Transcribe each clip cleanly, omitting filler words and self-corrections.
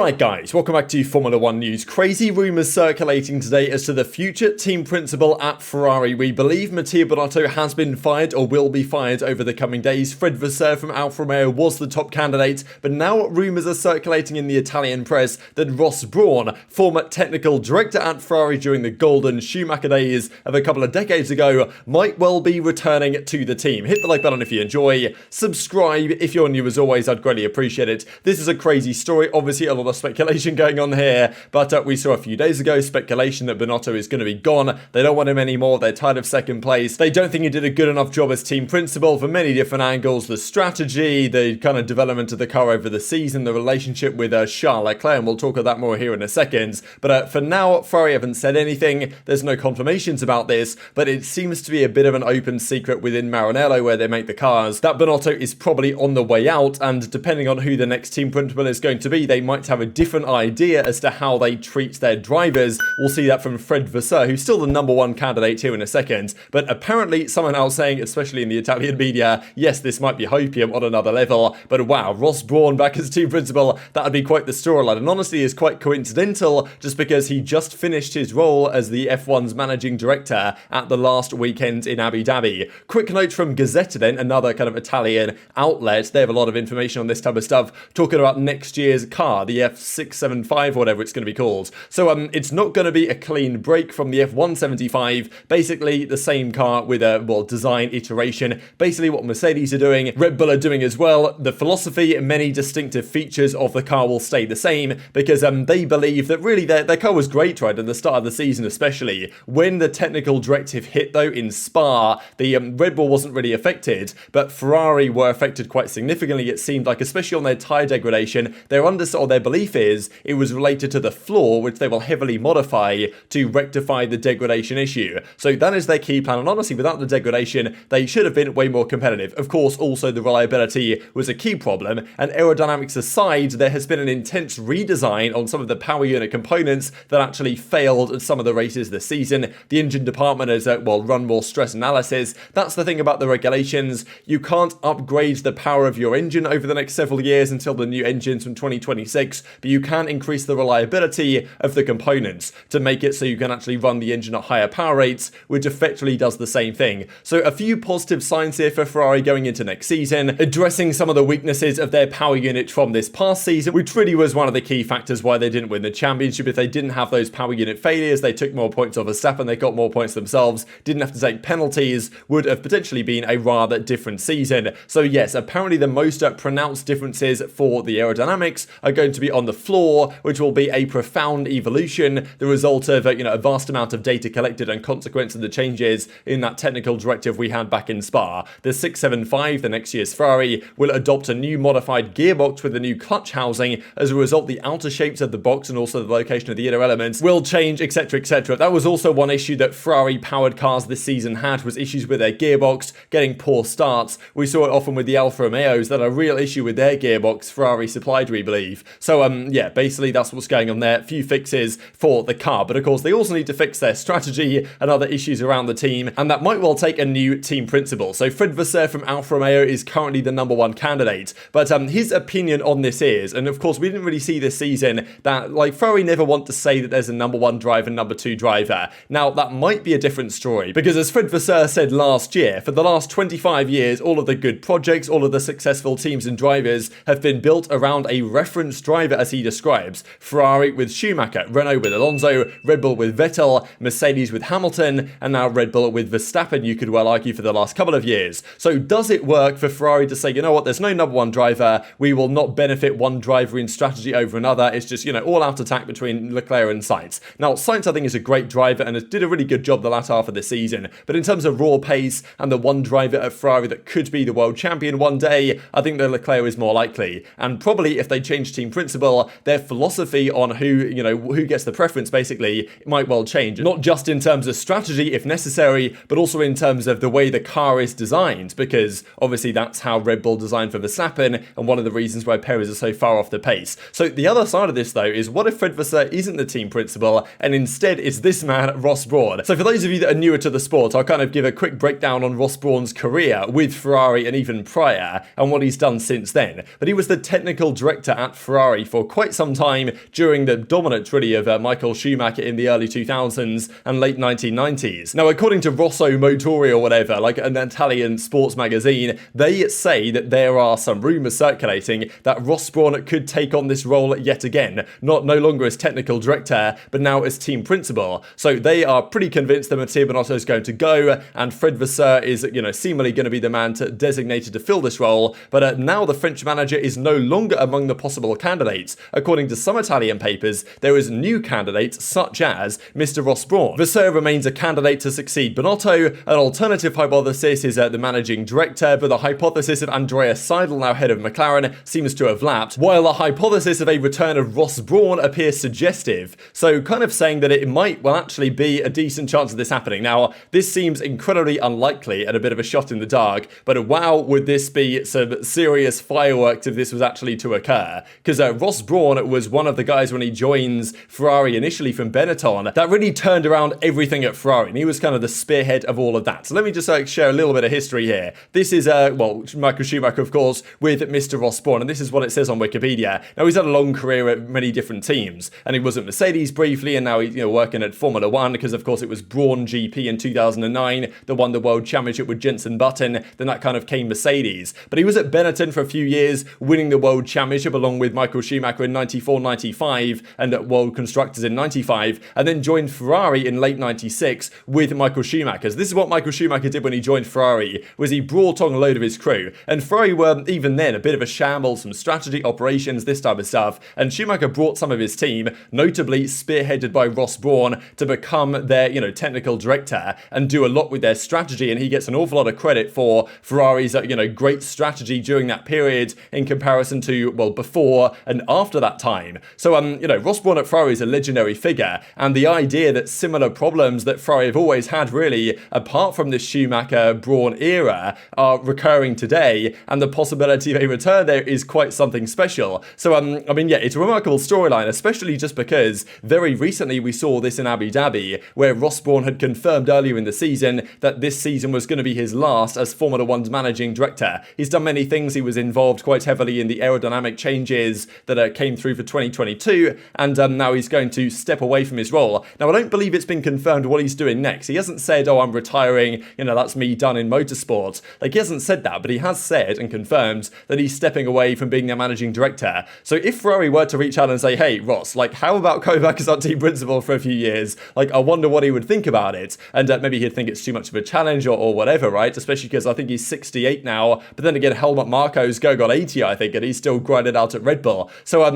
Alright guys, welcome back to Formula 1 news. Crazy rumours circulating today as to the future team principal at Ferrari. We believe Mattia Binotto has been fired or will be fired over the coming days. Fred Vasseur from Alfa Romeo was the top candidate, but now rumours are circulating in the Italian press that Ross Brawn, former technical director at Ferrari during the golden Schumacher days of a couple of decades ago, might well be returning to the team. Hit the like button if you enjoy, subscribe if you're new as always, I'd greatly appreciate it. This is a crazy story, obviously a lot of speculation going on here, but we saw a few days ago speculation that Binotto is going to be gone. They don't want him anymore. They're tired of second place. They don't think he did a good enough job as team principal for many different angles. The strategy, the kind of development of the car over the season, the relationship with Charles Leclerc, and we'll talk about that more here in a second. But for now, Ferrari haven't said anything. There's no confirmations about this, but it seems to be a bit of an open secret within Maranello where they make the cars that Binotto is probably on the way out, and depending on who the next team principal is going to be, they might have a different idea as to how they treat their drivers. We'll see that from Fred Vasseur, who's still the number one candidate here in a second, but apparently someone else saying, especially in the Italian media, yes, this might be hopium on another level, but wow, Ross Brawn back as team principal, that would be quite the storyline, and honestly is quite coincidental just because he just finished his role as the F1's managing director at the last weekend in Abu Dhabi. Quick note from Gazzetta then, another kind of Italian outlet. They have a lot of information on this type of stuff, talking about next year's car, the F675, whatever it's going to be called. So it's not going to be a clean break from the F175, basically the same car with a, well, design iteration, basically what Mercedes are doing, Red Bull are doing as well. The philosophy and many distinctive features of the car will stay the same because they believe that really their car was great, right, at the start of the season especially. When the technical directive hit though in Spa, the Red Bull wasn't really affected, but Ferrari were affected quite significantly, it seemed like, especially on their tyre degradation. Their belief is it was related to the floor, which they will heavily modify to rectify the degradation issue. So that is their key plan, and honestly, without the degradation, they should have been way more competitive. Of course, also the reliability was a key problem, and aerodynamics aside, there has been an intense redesign on some of the power unit components that actually failed at some of the races this season. The engine department has, run more stress analysis. That's the thing about the regulations. You can't upgrade the power of your engine over the next several years until the new engines from 2026, but you can increase the reliability of the components to make it so you can actually run the engine at higher power rates, which effectively does the same thing. So a few positive signs here for Ferrari going into next season, addressing some of the weaknesses of their power unit from this past season, which really was one of the key factors why they didn't win the championship. If they didn't have those power unit failures, they took more points off Verstappen, they got more points themselves, didn't have to take penalties, would have potentially been a rather different season. So yes, apparently the most pronounced differences for the aerodynamics are going to be on the floor, which will be a profound evolution, the result of a vast amount of data collected and consequence of the changes in that technical directive we had back in Spa. The 675, the next year's Ferrari, will adopt a new modified gearbox with a new clutch housing. As a result, the outer shapes of the box and also the location of the inner elements will change, etc, etc. That was also one issue that Ferrari powered cars this season had, was issues with their gearbox, getting poor starts. We saw it often with the Alfa Romeos, that a real issue with their gearbox Ferrari supplied, we believe. So yeah, basically that's what's going on there. A few fixes for the car, but of course they also need to fix their strategy and other issues around the team, and that might well take a new team principal. So Fred Vasseur from Alfa Romeo is currently the number one candidate, but his opinion on this is, and of course we didn't really see this season that, like, Ferrari never want to say that there's a number one driver, number two driver. Now that might be a different story, because as Fred Vasseur said last year, for the last 25 years, all of the good projects, all of the successful teams and drivers have been built around a reference driver, as he describes. Ferrari with Schumacher, Renault with Alonso, Red Bull with Vettel, Mercedes with Hamilton, and now Red Bull with Verstappen, you could well argue, for the last couple of years. So does it work for Ferrari to say, you know what, there's no number one driver, we will not benefit one driver in strategy over another, it's just, all out attack between Leclerc and Sainz. Now, Sainz, I think, is a great driver and did a really good job the latter half of the season, but in terms of raw pace and the one driver at Ferrari that could be the world champion one day, I think that Leclerc is more likely. And probably if they change team principal, their philosophy on who gets the preference basically might well change. Not just in terms of strategy if necessary, but also in terms of the way the car is designed, because obviously that's how Red Bull designed for Verstappen, and one of the reasons why Perez is so far off the pace. So the other side of this though is, what if Fred Vasseur isn't the team principal and instead it's this man, Ross Brawn? So for those of you that are newer to the sport, I'll kind of give a quick breakdown on Ross Brawn's career with Ferrari and even prior, and what he's done since then. But he was the technical director at Ferrari for quite some time during the dominance really of Michael Schumacher in the early 2000s and late 1990s. Now, according to Rosso Motori or whatever, like an Italian sports magazine, they say that there are some rumours circulating that Ross Brawn could take on this role yet again, no longer as technical director, but now as team principal. So they are pretty convinced that Mattia Binotto is going to go, and Fred Vasseur is, seemingly going to be the man designated to fill this role. But now the French manager is no longer among the possible candidates. According to some Italian papers, there is new candidates such as Mr. Ross Brawn. Vasseur remains a candidate to succeed Binotto. An alternative hypothesis is the managing director, but the hypothesis of Andrea Seidel, now head of McLaren, seems to have lapped, while the hypothesis of a return of Ross Brawn appears suggestive. So kind of saying that it might actually be a decent chance of this happening. Now, this seems incredibly unlikely and a bit of a shot in the dark, but wow, would this be some serious fireworks if this was actually to occur? Because Ross Brawn was one of the guys when he joins Ferrari initially from Benetton that really turned around everything at Ferrari, and he was kind of the spearhead of all of that. So let me just share a little bit of history here. This is, Michael Schumacher, of course, with Mr. Ross Brawn, and this is what it says on Wikipedia. Now, he's had a long career at many different teams, and he was at Mercedes briefly, and now he's working at Formula One, because of course it was Brawn GP in 2009 that won the World Championship with Jenson Button. Then that kind of came Mercedes. But he was at Benetton for a few years, winning the World Championship along with Michael Schumacher in 94-95 and at World Constructors in 95, and then joined Ferrari in late 96 with Michael Schumacher. So this is what Michael Schumacher did when he joined Ferrari, was he brought on a load of his crew. And Ferrari were, even then, a bit of a shambles, some strategy, operations, this type of stuff. And Schumacher brought some of his team, notably spearheaded by Ross Brawn, to become their, technical director and do a lot with their strategy. And he gets an awful lot of credit for Ferrari's, great strategy during that period in comparison to, before and after that time. So, Ross Brawn at Ferrari is a legendary figure. And the idea that similar problems that Ferrari have always had, really, apart from this Schumacher-Brawn era, are recurring today, and the possibility of a return there is quite something special. So, it's a remarkable storyline, especially just because very recently we saw this in Abu Dhabi, where Ross Brawn had confirmed earlier in the season that this season was going to be his last as Formula One's managing director. He's done many things. He was involved quite heavily in the aerodynamic changes that came through for 2022, and now he's going to step away from his role. Now, I don't believe it's been confirmed what he's doing next. He hasn't said, oh, I'm retiring, that's me done in motorsport. He hasn't said that, but he has said and confirmed that he's stepping away from being their managing director. So if Ferrari were to reach out and say, hey, Ross, how about going back as our team principal for a few years? I wonder what he would think about it. And maybe he'd think it's too much of a challenge or whatever, right? Especially because I think he's 68 now. But then again, Helmut Marko's going on 80, I think, and he's still grinding out at Red Bull. So, I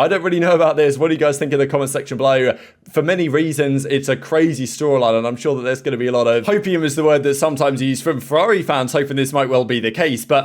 don't really know about this. What do you guys think in the comment section below? For many reasons, it's a crazy storyline, and I'm sure that there's going to be a lot of hopium is the word that sometimes used from Ferrari fans, hoping this might well be the case. But,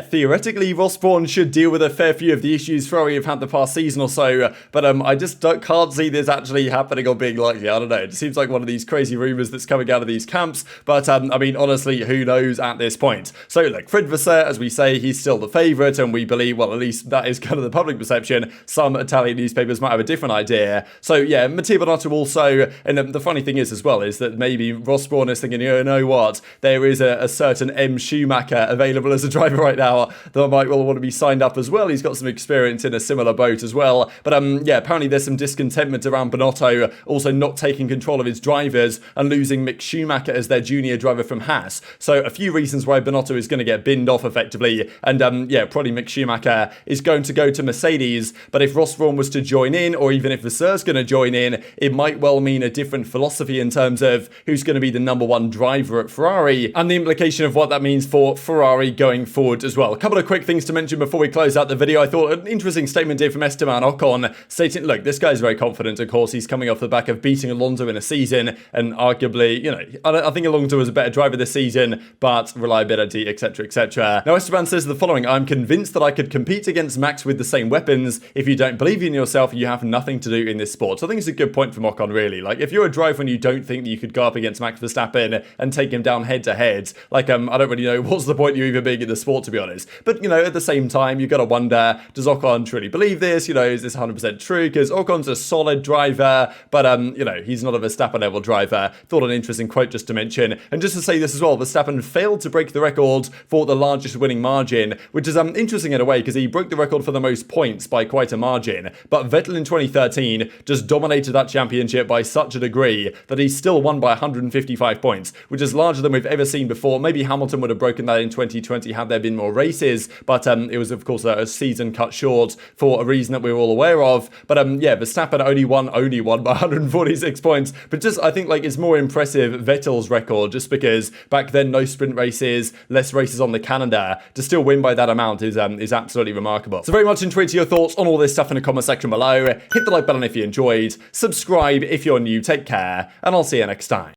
theoretically, Ross Brawn should deal with a fair few of the issues Ferrari have had the past season or so. But I just can't see this actually happening or being likely. I don't know. It seems like one of these crazy rumours that's coming out of these camps. But, honestly, who knows at this point? So, look, Fred Vasseur, as we say, he's still the favourite, and we believe, well, at least that is kind of the public perception. Some Italian newspapers might have a different idea. So, yeah, Mattia Binotto also, and the funny thing is as well, is that maybe Ross Brawn is thinking, you know what, there is a certain M. Schumacher available as a driver right now that might well want to be signed up as well. He's got some experience in a similar boat as well. But, apparently there's some discontentment around Binotto also not taking control of his drivers and losing Mick Schumacher as their junior driver from Haas. So a few reasons why Binotto is going to get binned off effectively. And, probably Mick Schumacher is going to go to Mercedes. But if Ross Brawn was to join in, or even if Vasseur's going to join in, it might well mean a different philosophy in terms of who's going to be the number one driver at Ferrari, and the implication of what that means for Ferrari going forward as well. A couple of quick things to mention before we close out the video. I thought an interesting statement here from Esteban Ocon, stating, look, this guy's very confident. Of course, he's coming off the back of beating Alonso in a season, and arguably, I think Alonso was a better driver this season, but reliability, etc., etc. Now, Esteban says the following: I'm convinced that I could compete against Max with the same weapons. If you don't believe in yourself, you have nothing to do in this sport. So I think it's a good point from Ocon, really. If you're a driver and you don't think that you could go up against Max Verstappen and take him down head to head, I don't really know what's the point you even being in the sport, to be honest. But, at the same time, you've got to wonder, does Ocon truly believe this? Is this 100% true? Because Ocon's a solid driver, but, he's not a Verstappen level driver. Thought an interesting quote just to mention. And just to say this as well, Verstappen failed to break the record for the largest winning margin, which is interesting in a way, because he broke the record for the most points race by quite a margin, but Vettel in 2013 just dominated that championship by such a degree that he still won by 155 points, which is larger than we've ever seen before. Maybe Hamilton would have broken that in 2020 had there been more races, but it was of course a season cut short for a reason that we're all aware of. But yeah, Verstappen only won by 146 points, but just I think like it's more impressive Vettel's record, just because back then no sprint races, less races on the calendar, to still win by that amount is absolutely remarkable. So very much intrigued to your thoughts on all this stuff in the comment section below. Hit the like button if you enjoyed, subscribe if you're new, take care, and I'll see you next time.